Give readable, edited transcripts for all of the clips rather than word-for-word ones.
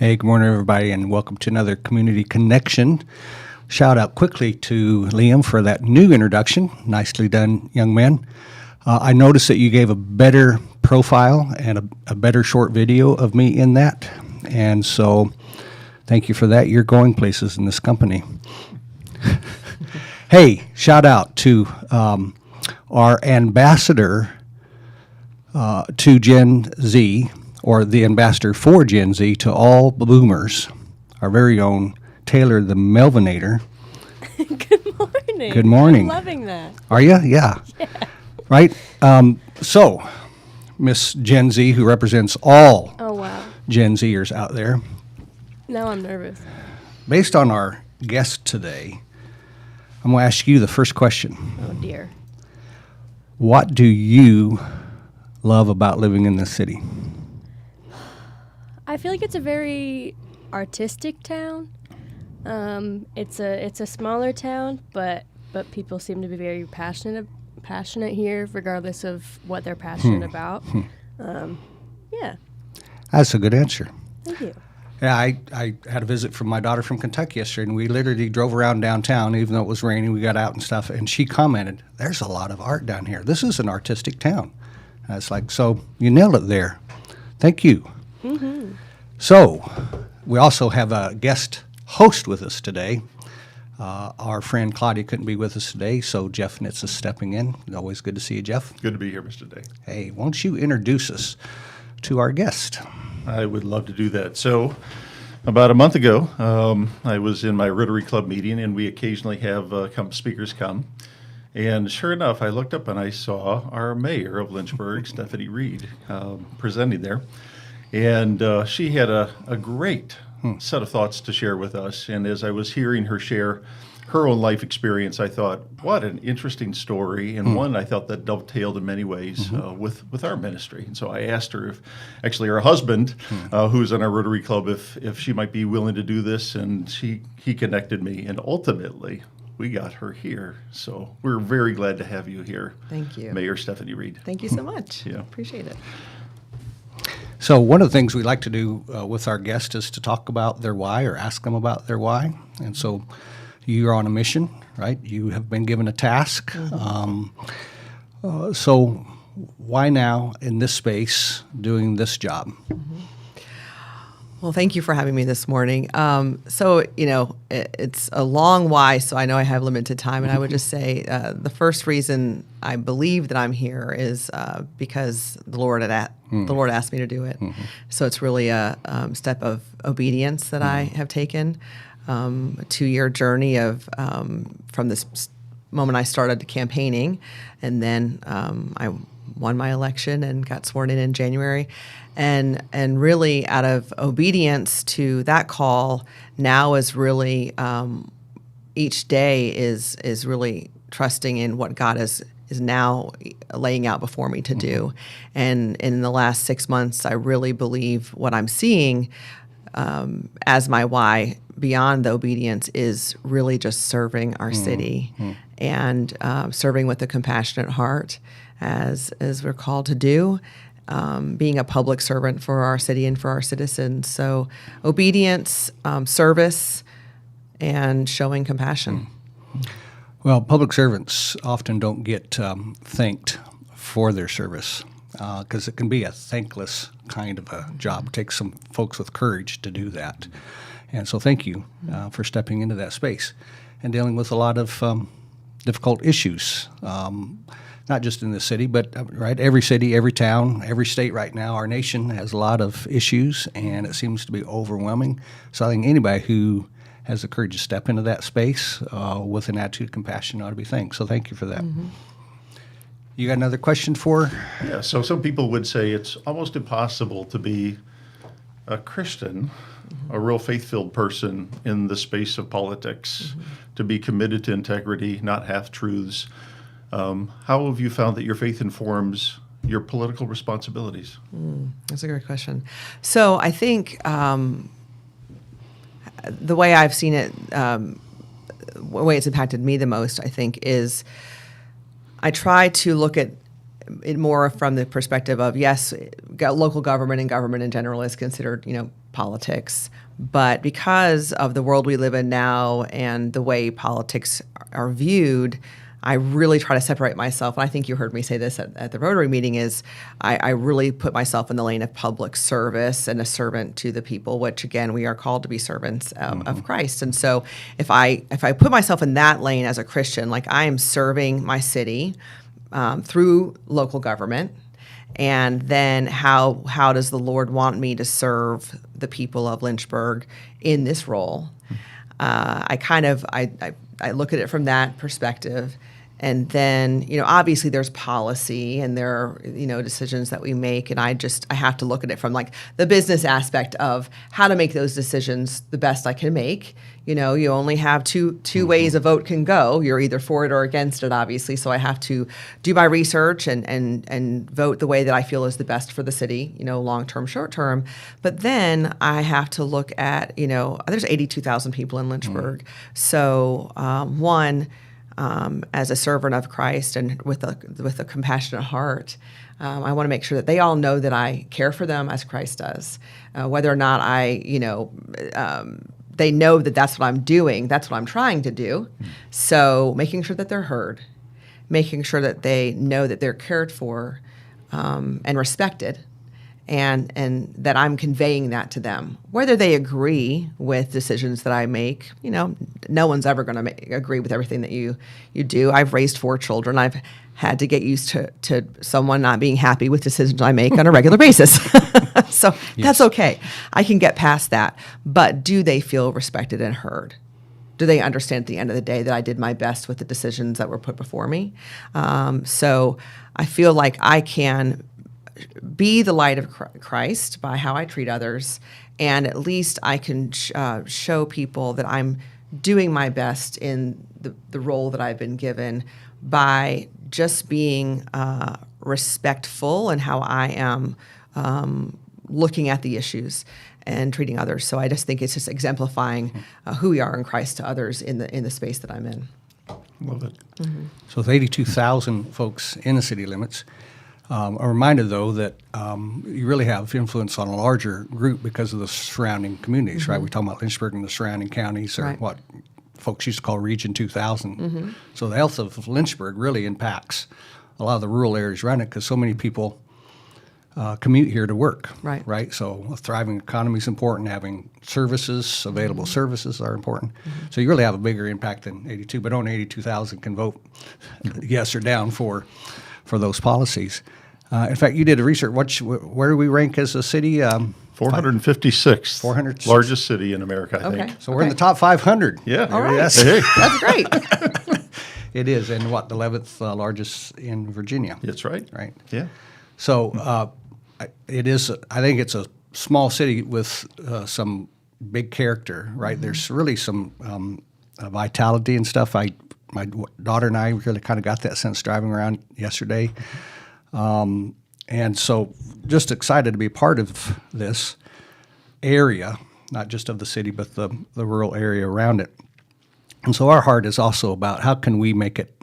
Hey, good morning, everybody, and welcome to another Community Connection. Shout out quickly to Liam for that new introduction. Nicely done, young man. I noticed that you gave a better profile and a better short video of me in that, and so thank you for that. You're going places in this company. Hey, shout out to our ambassador to Gen Z, or the ambassador for Gen Z to all boomers, our very own Taylor the Melvinator. Good morning. Good morning. I'm loving that. Are you? Yeah. Right? So, Miss Gen Z, who represents all Oh, wow. Gen Zers out there, Now I'm nervous. based on our guest today, I'm going to ask you the first question. Oh, dear. What do you love about living in this city? I feel like it's a very artistic town. It's a smaller town, but people seem to be very passionate here, regardless of what they're passionate about. Yeah. That's a good answer. Thank you. Yeah, I had a visit from my daughter from Kentucky yesterday, and we literally drove around downtown, even though it was raining. We got out and stuff, and she commented, "There's a lot of art down here. This is an artistic town." And it's like, so you nailed it there. Thank you. Mm-hmm. So we also have a guest host with us today. Our friend Claudia couldn't be with us today, so Jeff Nitz is stepping in. Always good to see you, Jeff. Good to be here, Mr. Day. Hey, won't you introduce us to our guest? I would love to do that. So, about a month ago, I was in my Rotary Club meeting, and we occasionally have speakers come. And sure enough, I looked up and I saw our mayor of Lynchburg, Stephanie Reed, presenting there. And she had a great set of thoughts to share with us. And as I was hearing her share her own life experience, I thought, what an interesting story, and one I thought that dovetailed in many ways with our ministry. And so I asked her if, actually her husband, who's in our Rotary Club, if she might be willing to do this, and he connected me, and ultimately we got her here. So we're very glad to have you here. Thank you. Mayor Stephanie Reed. Thank you so much. Yeah. Appreciate it. So one of the things we like to do with our guests is to talk about their why or ask them about their why. And so you're on a mission, right? You have been given a task. So why now in this space doing this job? Well, thank you for having me this morning. It's a long why, so I know I have limited time, and I would just say the first reason I believe that I'm here is because the Lord asked me to do it. So it's really a step of obedience that I have taken, a 2-year journey of from this moment I started campaigning, and then I won my election and got sworn in January. And really out of obedience to that call, now is really each day is really trusting in what God is now laying out before me to do. And in the last 6 months, I really believe what I'm seeing as my why beyond the obedience is really just serving our city and serving with a compassionate heart as we're called to do. Being a public servant for our city and for our citizens. So obedience, service, and showing compassion. Well, public servants often don't get thanked for their service because it can be a thankless kind of a job. It takes some folks with courage to do that. And so thank you for stepping into that space and dealing with a lot of difficult issues. Not just in the city, but right, every city, every town, every state right now, our nation has a lot of issues, and it seems to be overwhelming. So I think anybody who has the courage to step into that space with an attitude of compassion ought to be thanked. So thank you for that. You got another question for? Yeah, so some people would say it's almost impossible to be a Christian, a real faith-filled person in the space of politics, to be committed to integrity, not half-truths. How have you found that your faith informs your political responsibilities? That's a great question. So I think the way I've seen it, the way it's impacted me the most, I think, is I try to look at it more from the perspective of, yes, local government and government in general is considered, politics. But because of the world we live in now and the way politics are viewed, I really try to separate myself. And I think you heard me say this at the Rotary meeting is I really put myself in the lane of public service and a servant to the people, which again, we are called to be servants of Christ. And so if I put myself in that lane as a Christian, like I am serving my city through local government, and then how does the Lord want me to serve the people of Lynchburg in this role? I look at it from that perspective. And then, obviously there's policy and there are, decisions that we make. And I have to look at it from like the business aspect of how to make those decisions the best I can make. You only have two ways a vote can go. You're either for it or against it, obviously. So I have to do my research and vote the way that I feel is the best for the city, long-term, short-term. But then I have to look at, there's 82,000 people in Lynchburg. So as a servant of Christ and with a compassionate heart, I want to make sure that they all know that I care for them as Christ does. Whether or not they know that that's what I'm doing, that's what I'm trying to do. So making sure that they're heard, making sure that they know that they're cared for and respected, and that I'm conveying that to them. Whether they agree with decisions that I make, no one's ever going to agree with everything that you do. I've raised 4 children. I've had to get used to someone not being happy with decisions I make on a regular basis. So that's okay. I can get past that. But do they feel respected and heard? Do they understand at the end of the day that I did my best with the decisions that were put before me? So I feel like I can be the light of Christ by how I treat others, and at least I can show people that I'm doing my best in the role that I've been given by just being respectful in how I am looking at the issues and treating others. So I just think it's just exemplifying who we are in Christ to others in the space that I'm in. Love it. Mm-hmm. So with 82,000 folks in the city limits, a reminder, though, that you really have influence on a larger group because of the surrounding communities, right? We're talking about Lynchburg and the surrounding counties, or Right. what folks used to call Region 2000. So the health of Lynchburg really impacts a lot of the rural areas around it because so many people commute here to work, Right. So a thriving economy is important. Having services, available services are important. So you really have a bigger impact than 82, but only 82,000 can vote yes or down for those policies. In fact, you did a research. Where do we rank as a city? 456th 400 largest city in America, I Okay. think. So we're in the top 500. Yeah. All right. Hey, That's great. It is, and the 11th largest in Virginia. that's right. Right. Yeah. So it is. I think it's a small city with some big character. Right. There's really some vitality and stuff. My daughter and I really kind of got that sense driving around yesterday. And so just excited to be part of this area, not just of the city, but the rural area around it. And so our heart is also about how can we make it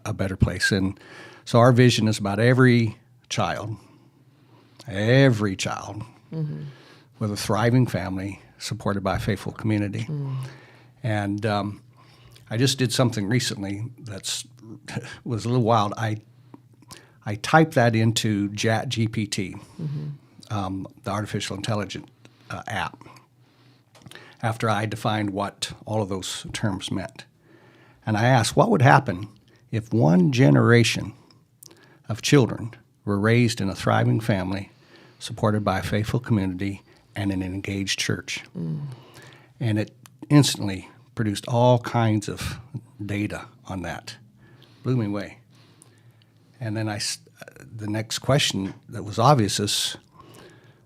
a better place. And so our vision is about every child with a thriving family supported by a faithful community. And I just did something recently that's was a little wild. I typed that into ChatGPT, the artificial intelligence app, after I defined what all of those terms meant. And I asked, what would happen if one generation of children were raised in a thriving family, supported by a faithful community, and an engaged church? And it instantly produced all kinds of data on that. Blew me away. And then the next question that was obvious is,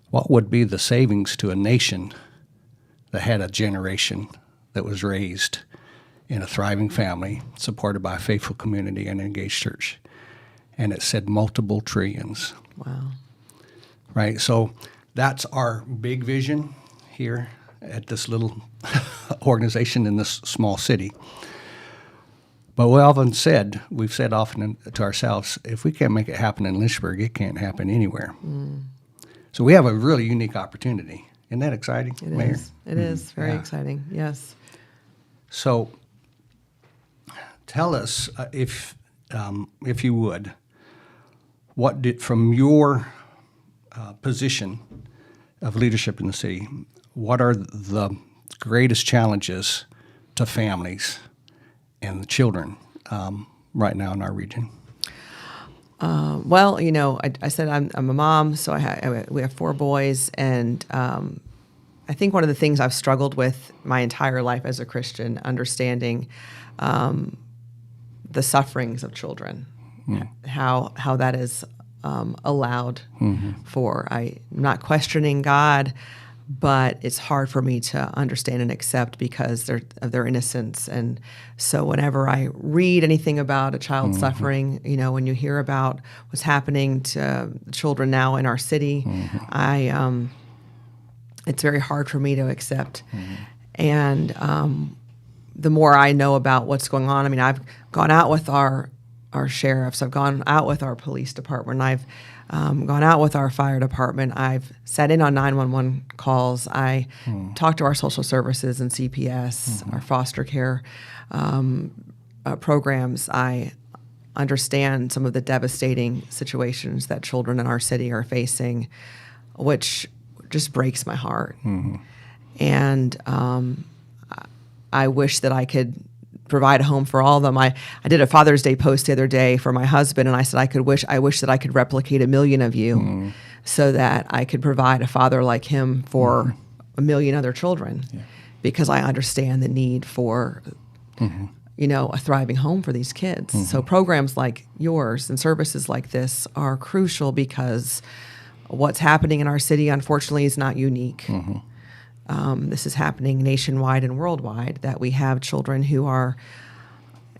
what would be the savings to a nation that had a generation that was raised in a thriving family, supported by a faithful community and an engaged church? And it said multiple trillions. Wow. Right? So that's our big vision here at this little organization in this small city. But we've said often to ourselves, if we can't make it happen in Lynchburg, it can't happen anywhere. So we have a really unique opportunity Isn't that exciting, It Mayor? is. It is very Yeah. exciting. Yes. So, tell us, if you would, what did, from your position of leadership in the city, what are the greatest challenges to families and the children right now in our region? Well, I said I'm a mom, so we have 4 boys, and I think one of the things I've struggled with my entire life as a Christian, understanding the sufferings of children, how that is allowed for. I'm not questioning God, but it's hard for me to understand and accept because of their innocence. And so whenever I read anything about a child suffering, when you hear about what's happening to children now in our city, it's very hard for me to accept. And the more I know about what's going on, I mean, I've gone out with our sheriffs, I've gone out with our police department, I've gone out with our fire department, I've sat in on 911 calls, I talked to our social services and CPS, our foster care programs. I understand some of the devastating situations that children in our city are facing, which just breaks my heart. And I wish that I could provide a home for all of them. I did a Father's Day post the other day for my husband, and I said I wish that I could replicate 1 million of you, so that I could provide a father like him for 1 million other children, because I understand the need for a thriving home for these kids. So programs like yours and services like this are crucial, because what's happening in our city, unfortunately, is not unique. This is happening nationwide and worldwide, that we have children who are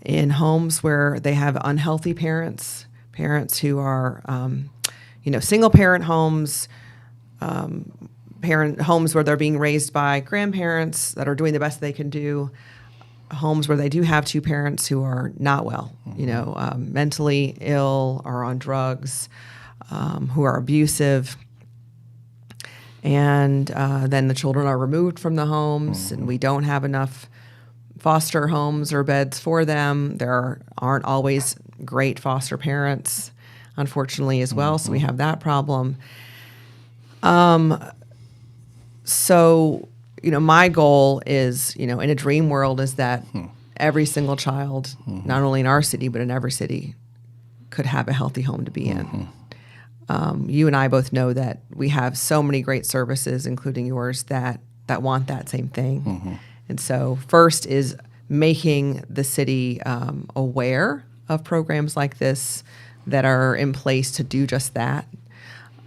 in homes where they have unhealthy parents who are, single parent homes, homes where they're being raised by grandparents that are doing the best they can do, homes where they do have 2 parents who are not well, mentally ill or on drugs, who are abusive. And then the children are removed from the homes, and we don't have enough foster homes or beds for them. There aren't always great foster parents, unfortunately, as well. So we have that problem. So, my goal is, in a dream world, is that every single child, not only in our city, but in every city, could have a healthy home to be in. You and I both know that we have so many great services, including yours, that want that same thing. And so first is making the city aware of programs like this that are in place to do just that,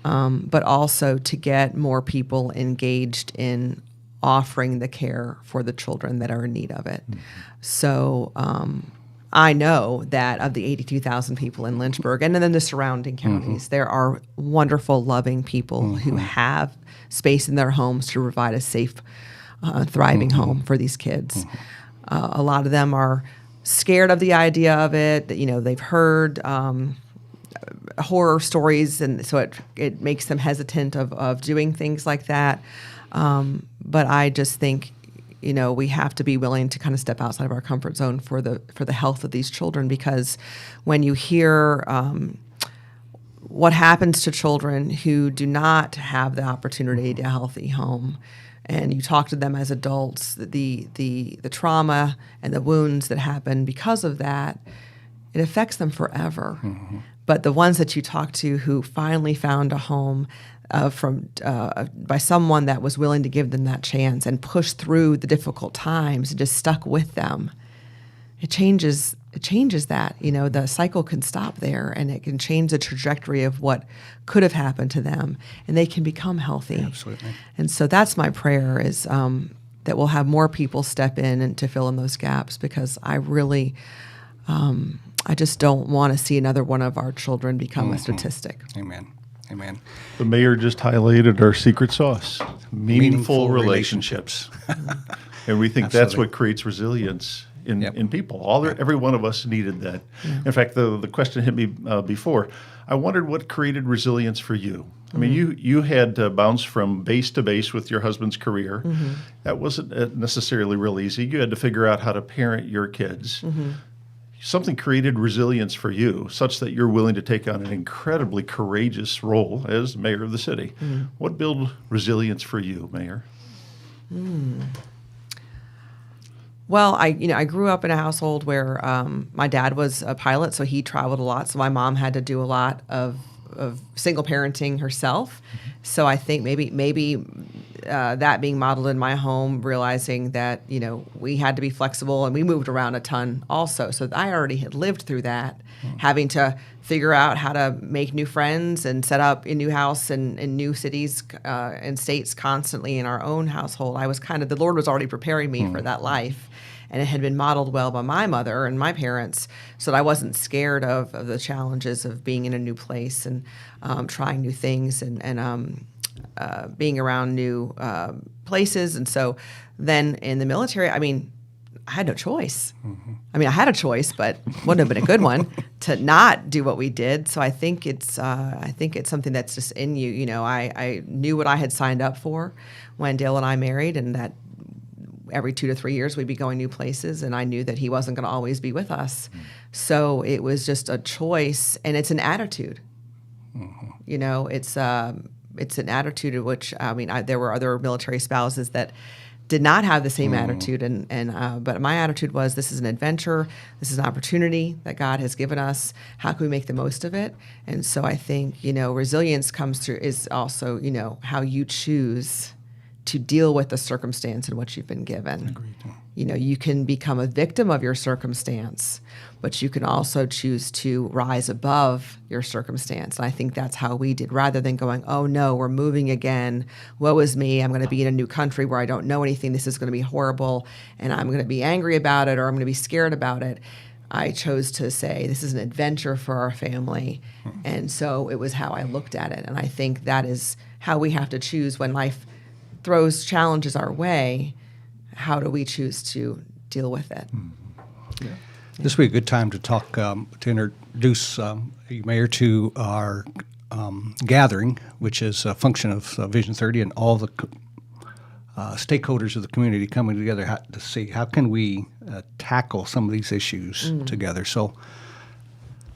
but also to get more people engaged in offering the care for the children that are in need of it. So I know that of the 82,000 people in Lynchburg and then the surrounding counties, there are wonderful, loving people who have space in their homes to provide a safe, thriving home for these kids. A lot of them are scared of the idea of it. They've heard horror stories, and so it makes them hesitant of doing things like that. But I just think, we have to be willing to kind of step outside of our comfort zone for the health of these children, because when you hear what happens to children who do not have the opportunity to a healthy home, and you talk to them as adults, the trauma and the wounds that happen because of that, it affects them forever. But the ones that you talk to who finally found a home by someone that was willing to give them that chance and push through the difficult times and just stuck with them, it changes that. The cycle can stop there, and it can change the trajectory of what could have happened to them, and they can become healthy. Absolutely. And so that's my prayer, is that we'll have more people step in and to fill in those gaps, because I really, I just don't want to see another one of our children become a statistic. Amen. Amen. The mayor just highlighted our secret sauce, meaningful relationships. And we think that's Absolutely. what creates resilience in, Yep. in people. Every one of us needed that. In fact, the question hit me before. I wondered what created resilience for you. I mean, you had to bounce from base to base with your husband's career. That wasn't necessarily real easy. You had to figure out how to parent your kids. Something created resilience for you, such that you're willing to take on an incredibly courageous role as mayor of the city. What built resilience for you, Mayor? Well, I grew up in a household where my dad was a pilot, so he traveled a lot. So my mom had to do a lot of single parenting herself. So I think maybe that being modeled in my home, realizing that we had to be flexible, and we moved around a ton also. So I already had lived through that, having to figure out how to make new friends and set up a new house and in new cities and states constantly in our own household. I was the Lord was already preparing me for that life. And it had been modeled well by my mother and my parents, so that I wasn't scared of the challenges of being in a new place and trying new things and being around new places. And so then in the military, I had no choice. I had a choice, but wouldn't have been a good one to not do what we did. So I think it's something that's just in you. I knew what I had signed up for when Dale and I married, and that every 2 to 3 years we'd be going new places, and I knew that he wasn't going to always be with us. So it was just a choice, and it's an attitude. It's an attitude of which there were other military spouses that did not have the same attitude, but my attitude was, this is an adventure, this is an opportunity that God has given us. How can we make the most of it? And so I think resilience comes through is also how you choose to deal with the circumstance in which you've been given. Agreed. You can become a victim of your circumstance, but you can also choose to rise above your circumstance. And I think that's how we did, rather than going, oh no, we're moving again. Woe is me. I'm going to be in a new country where I don't know anything. This is going to be horrible, and I'm going to be angry about it, or I'm going to be scared about it. I chose to say, this is an adventure for our family. And so it was how I looked at it. And I think that is how we have to choose when life throws challenges our way. How do we choose to deal with it? This would be a good time to talk, to introduce you, Mayor, to our gathering, which is a function of Vision 30 and all the stakeholders of the community coming together to see how can we tackle some of these issues together. So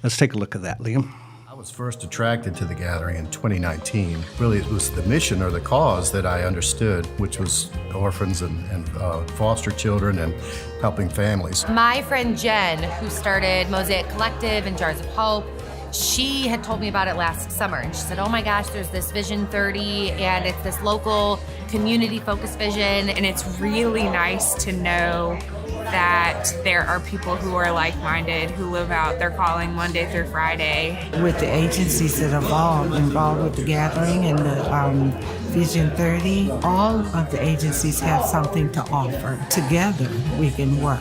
let's take a look at that, Liam. I was first attracted to the gathering in 2019. Really, it was the mission or the cause that I understood, which was orphans and foster children and helping families. My friend Jen, who started Mosaic Collective and Jars of Hope, she had told me about it last summer, and she said, oh my gosh, there's this Vision 30, and it's this local community-focused vision, and it's really nice to know that there are people who are like-minded, who live out their calling Monday through Friday. With the agencies that are involved with the gathering and the Vision 30, all of the agencies have something to offer. Together, we can work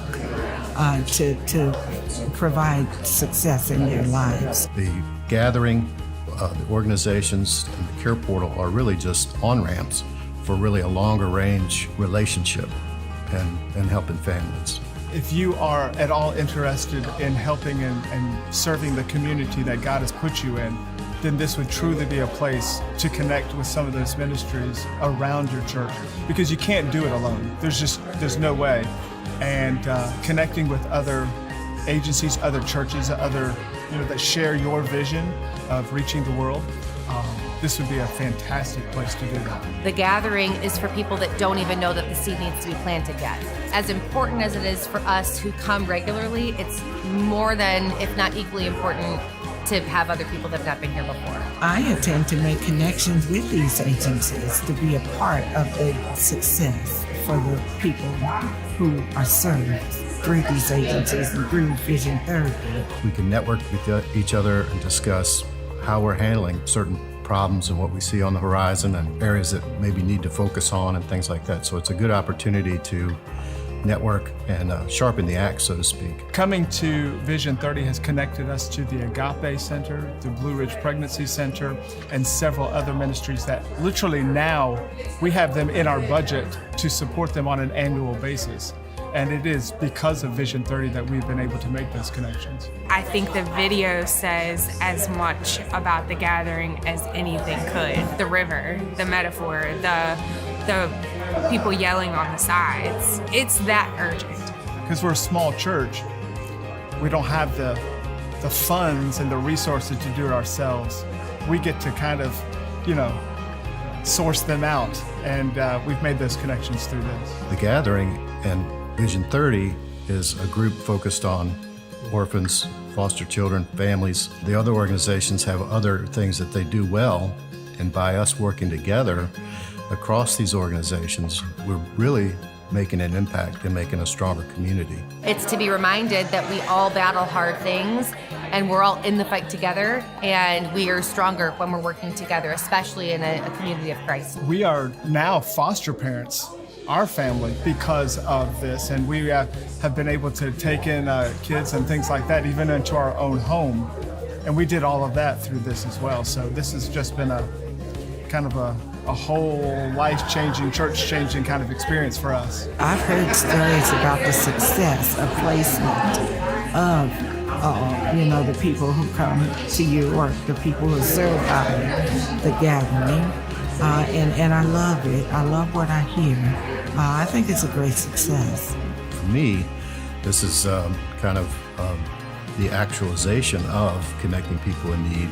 to provide success in their lives. The gathering, the organizations, and the Care Portal are really just on-ramps for really a longer range relationship and helping families. If you are at all interested in helping and serving the community that God has put you in, then this would truly be a place to connect with some of those ministries around your church, because you can't do it alone. There's no way. And connecting with other agencies, other churches, other that share your vision of reaching the world, this would be a fantastic place to do that. The gathering is for people that don't even know that the seed needs to be planted yet. As important as it is for us who come regularly, it's more than, if not equally important, to have other people that have not been here before. I intend to make connections with these agencies to be a part of the success for the people who are served through these agencies and through Vision 30. We can network with each other and discuss how we're handling certain problems and what we see on the horizon and areas that maybe need to focus on and things like that. So it's a good opportunity to network and sharpen the axe, so to speak. Coming to Vision 30 has connected us to the Agape Center, the Blue Ridge Pregnancy Center, and several other ministries that literally now we have them in our budget to support them on an annual basis. And it is because of Vision 30 that we've been able to make those connections. I think the video says as much about the gathering as anything could. The river, the metaphor, the people yelling on the sides. It's that urgent. Because we're a small church, we don't have the funds and the resources to do it ourselves. We get to kind of, source them out, and we've made those connections through this. The Gathering and Vision 30 is a group focused on orphans, foster children, families. The other organizations have other things that they do well, and by us working together across these organizations, we're really making an impact and making a stronger community. It's to be reminded that we all battle hard things and we're all in the fight together, and we are stronger when we're working together, especially in a community of Christ. We are now foster parents, our family, because of this, and we have been able to take in kids and things like that, even into our own home. And we did all of that through this as well. So this has just been a kind of a whole life-changing, church-changing kind of experience for us. I've heard stories about the success of placement of the people who come to you or the people who serve out of the gathering. And I love it. I love what I hear. I think it's a great success. For me, this is kind of the actualization of connecting people in need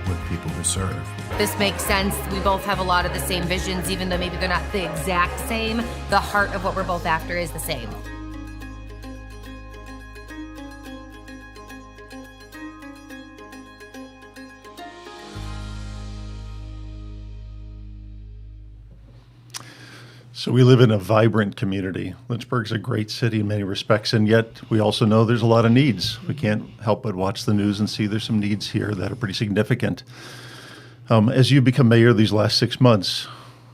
with people we serve. This makes sense. We both have a lot of the same visions, even though maybe they're not the exact same. The heart of what we're both after is the same. So we live in a vibrant community. Lynchburg's a great city in many respects, and yet we also know there's a lot of needs. We can't help but watch the news and see there's some needs here that are pretty significant. As you become mayor these last 6 months,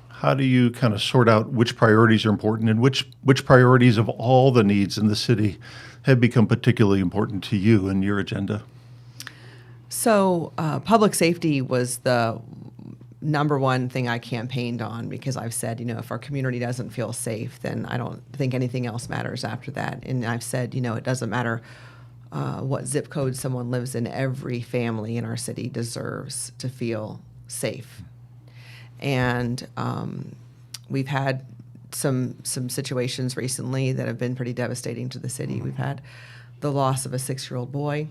how do you kind of sort out which priorities are important and which priorities of all the needs in the city have become particularly important to you and your agenda? So public safety was the number one thing I campaigned on, because I've said, if our community doesn't feel safe, then I don't think anything else matters after that. And I've said, it doesn't matter what zip code someone lives in. Every family in our city deserves to feel safe. And we've had some situations recently that have been pretty devastating to the city. We've had the loss of a 6-year-old boy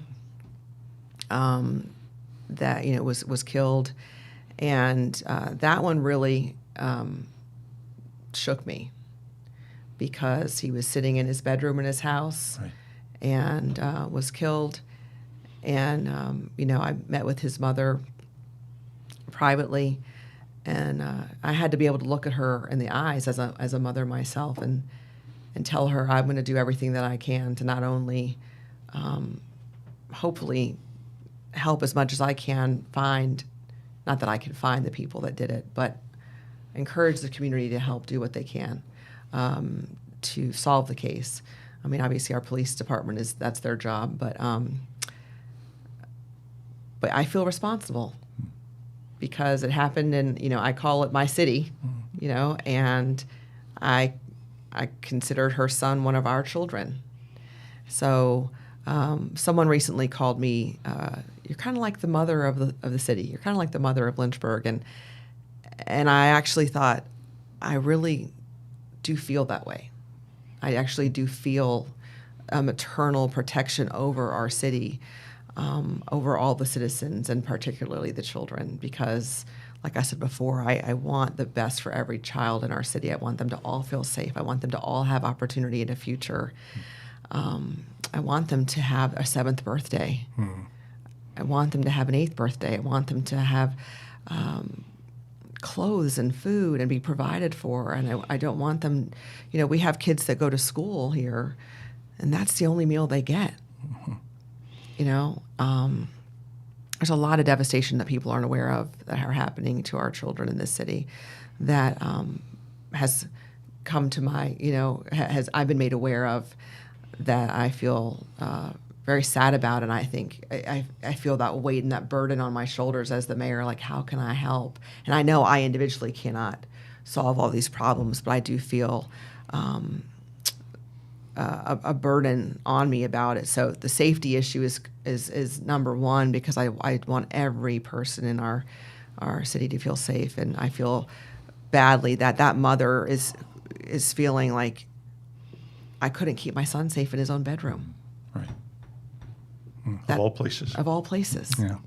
that was killed. And that one really shook me, because he was sitting in his bedroom in his house, right, and was killed. And, I met with his mother privately, and I had to be able to look at her in the eyes as a mother myself and tell her I'm going to do everything that I can to not only hopefully help as much as I can find, not that I can find the people that did it, but encourage the community to help do what they can to solve the case. I mean, obviously our police department that's their job, but I feel responsible because it happened in, I call it my city, and I considered her son one of our children. So someone recently called me, you're kind of like the mother of the city. You're kind of like the mother of Lynchburg. And I actually thought, I really do feel that way. I actually do feel maternal protection over our city, over all the citizens, and particularly the children, because like I said before, I want the best for every child in our city. I want them to all feel safe. I want them to all have opportunity in a future. I want them to have a 7th birthday. I want them to have an 8th birthday. I want them to have clothes and food and be provided for. And I don't want them, we have kids that go to school here, and that's the only meal they get. There's a lot of devastation that people aren't aware of that are happening to our children in this city that has come to my, I've been made aware of, that I feel very sad about. And I think I feel that weight and that burden on my shoulders as the mayor, like, how can I help? And I know I individually cannot solve all these problems, but I do feel a burden on me about it. So the safety issue is number one, because I want every person in our city to feel safe, and I feel badly that mother is feeling like I couldn't keep my son safe in his own bedroom. Right. Of all places. Of all places. Yeah.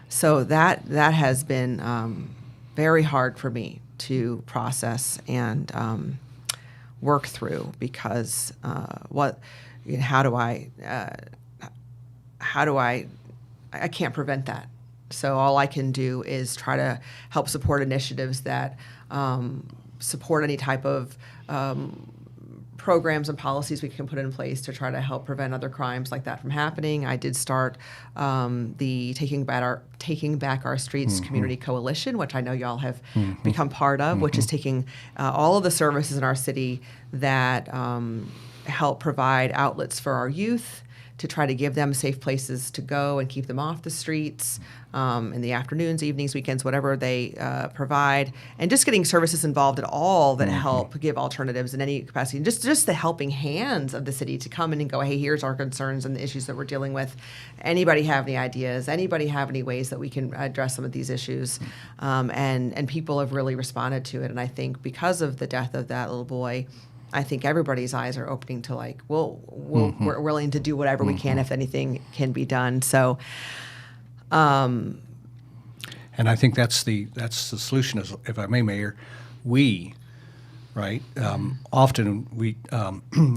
So that has been very hard for me to process and work through, because how do I can't prevent that. So all I can do is try to help support initiatives that support any type of programs and policies we can put in place to try to help prevent other crimes like that from happening. I did start the Taking Back Our Streets Community Coalition, which I know y'all have become part of, which is taking all of the services in our city that help provide outlets for our youth, to try to give them safe places to go and keep them off the streets in the afternoons, evenings, weekends, whatever they provide, and just getting services involved at all that help give alternatives in any capacity, and just the helping hands of the city to come in and go, hey, here's our concerns and the issues that we're dealing with. Anybody have any ideas? Anybody have any ways that we can address some of these issues? And people have really responded to it, and I think because of the death of that little boy, I think everybody's eyes are opening to like, we're willing to do whatever we can if anything can be done. So, And I think that's the solution. Is, if I may, Mayor, often we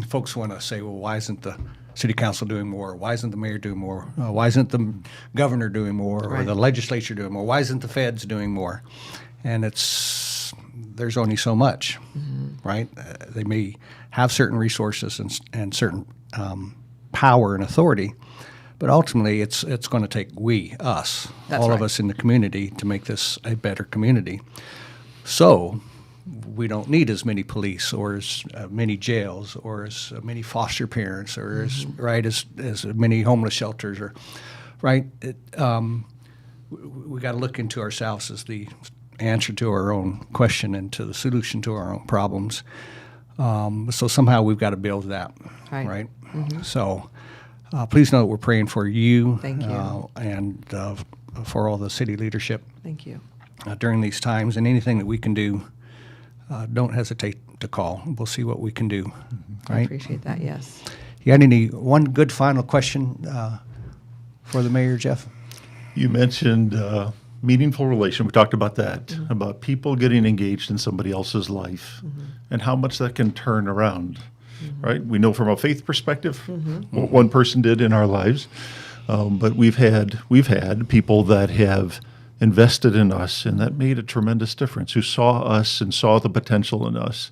folks want to say, well, why isn't the city council doing more? Why isn't the mayor doing more? Why isn't the governor doing more? Or the legislature doing more? Why isn't the feds doing more? And there's only so much, right? They may have certain resources and certain power and authority, but ultimately it's going to take us, That's all right. of us in the community, to make this a better community. So we don't need as many police or as many jails or as many foster parents or as many homeless shelters we got to look into ourselves as the answer to our own question and to the solution to our own problems. So somehow we've got to build that, right? So please know that we're praying for you. Thank you. And for all the city leadership thank you. during these times. And anything that we can do, don't hesitate to call. We'll see what we can do, I right? appreciate that, yes. You got one good final question for the mayor, Jeff? You mentioned meaningful relation. We talked about that, about people getting engaged in somebody else's life and how much that can turn around, right? We know from a faith perspective what one person did in our lives, but we've had people that have invested in us and that made a tremendous difference, who saw us and saw the potential in us.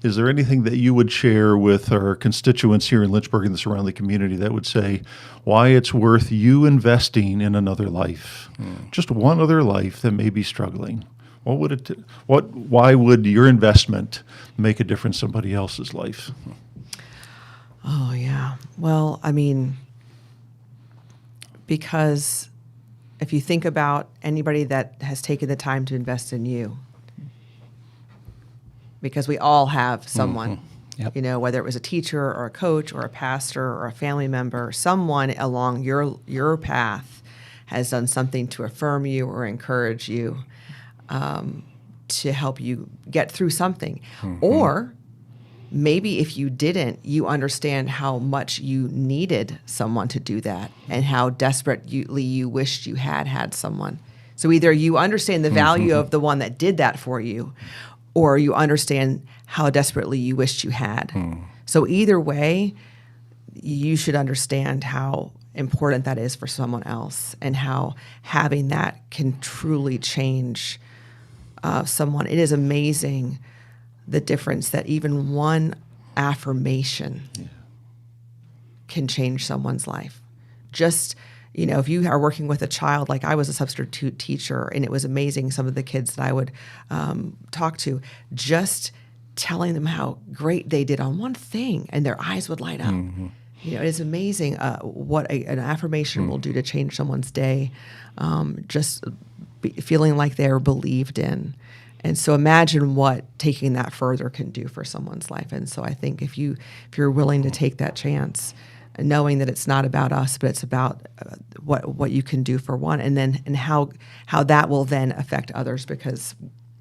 Is there anything that you would share with our constituents here in Lynchburg and the surrounding community that would say why it's worth you investing in another life, just one other life that may be struggling? Why would your investment make a difference in somebody else's life? Oh, yeah. Well, I mean, because if you think about anybody that has taken the time to invest in you, because we all have someone, Yep. whether it was a teacher or a coach or a pastor or a family member, someone along your path has done something to affirm you or encourage you, to help you get through something. Or maybe if you didn't, you understand how much you needed someone to do that and how desperately you wished you had someone. So either you understand the value of the one that did that for you, or you understand how desperately you wished you had. So either way, you should understand how important that is for someone else and how having that can truly change someone. It is amazing the difference that even one affirmation can change someone's life. Just, if you are working with a child, like I was a substitute teacher, and it was amazing some of the kids that I would talk to, just telling them how great they did on one thing, and their eyes would light up. It is amazing what an affirmation will do to change someone's day, just feeling like they're believed in. And so imagine what taking that further can do for someone's life. And so I think if you're willing to take that chance, knowing that it's not about us, but it's about what you can do for one, and how that will then affect others, because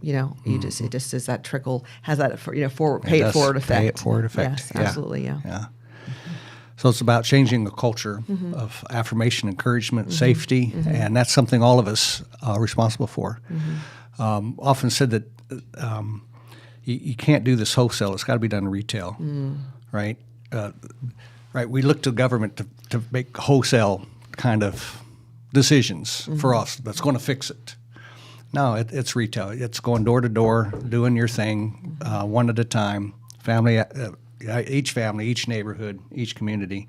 it just is that trickle, has that pay it forward effect. Pay it forward effect. Yes, absolutely, yeah. Yeah. So it's about changing the culture of affirmation, encouragement, safety, and that's something all of us are responsible for. Often said that you can't do this wholesale; it's got to be done retail, right? Right. We look to the government to make wholesale kind of decisions for us. That's going to fix it. No, it's retail. It's going door to door, doing your thing, one at a time. Each family, each neighborhood, each community.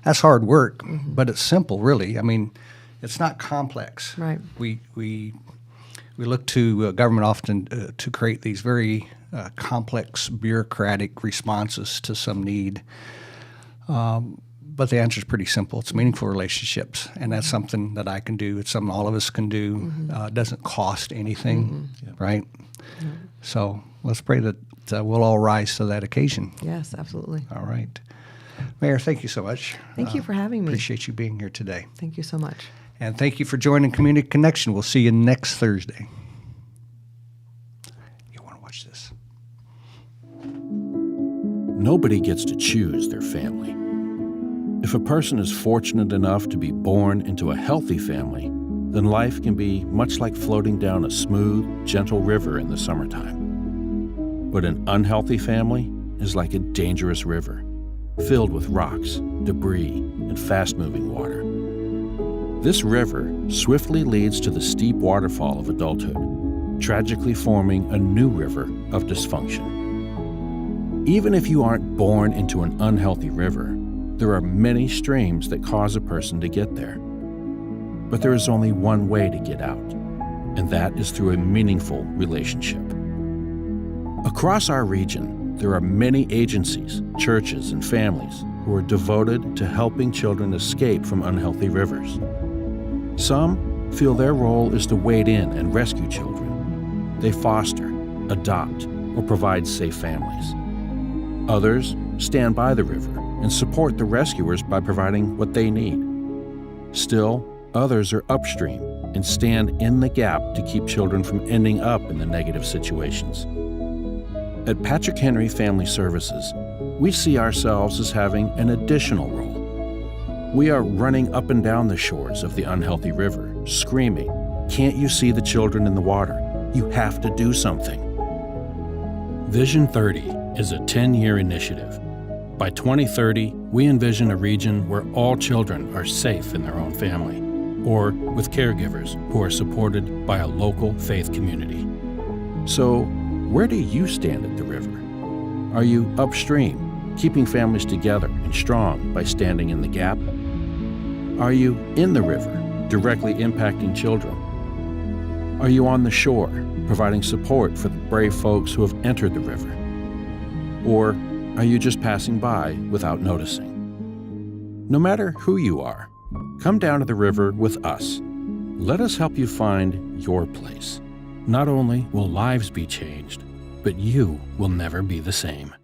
That's hard work, but it's simple, really. I mean, it's not complex. Right. We look to government often to create these very complex, bureaucratic responses to some need. But the answer is pretty simple. It's meaningful relationships, and that's something that I can do. It's something all of us can do. It doesn't cost anything, right? So let's pray that we'll all rise to that occasion. Yes, absolutely. All right. Mayor, thank you so much. Thank you for having me. Appreciate you being here today. Thank you so much. And thank you for joining Community Connection. We'll see you next Thursday. You want to watch this? Nobody gets to choose their family. If a person is fortunate enough to be born into a healthy family, then life can be much like floating down a smooth, gentle river in the summertime. But an unhealthy family is like a dangerous river, filled with rocks, debris, and fast-moving water. This river swiftly leads to the steep waterfall of adulthood, tragically forming a new river of dysfunction. Even if you aren't born into an unhealthy river, there are many streams that cause a person to get there. But there is only one way to get out, and that is through a meaningful relationship. Across our region, there are many agencies, churches, and families who are devoted to helping children escape from unhealthy rivers. Some feel their role is to wade in and rescue children. They foster, adopt, or provide safe families. Others stand by the river and support the rescuers by providing what they need. Still, others are upstream and stand in the gap to keep children from ending up in the negative situations. At Patrick Henry Family Services, we see ourselves as having an additional role. We are running up and down the shores of the unhealthy river, screaming, "Can't you see the children in the water? You have to do something." Vision 30 is a 10-year initiative. By 2030, we envision a region where all children are safe in their own family, or with caregivers who are supported by a local faith community. So, where do you stand at the river? Are you upstream, keeping families together and strong by standing in the gap? Are you in the river, directly impacting children? Are you on the shore, providing support for the brave folks who have entered the river? Or are you just passing by without noticing? No matter who you are, come down to the river with us. Let us help you find your place. Not only will lives be changed, but you will never be the same.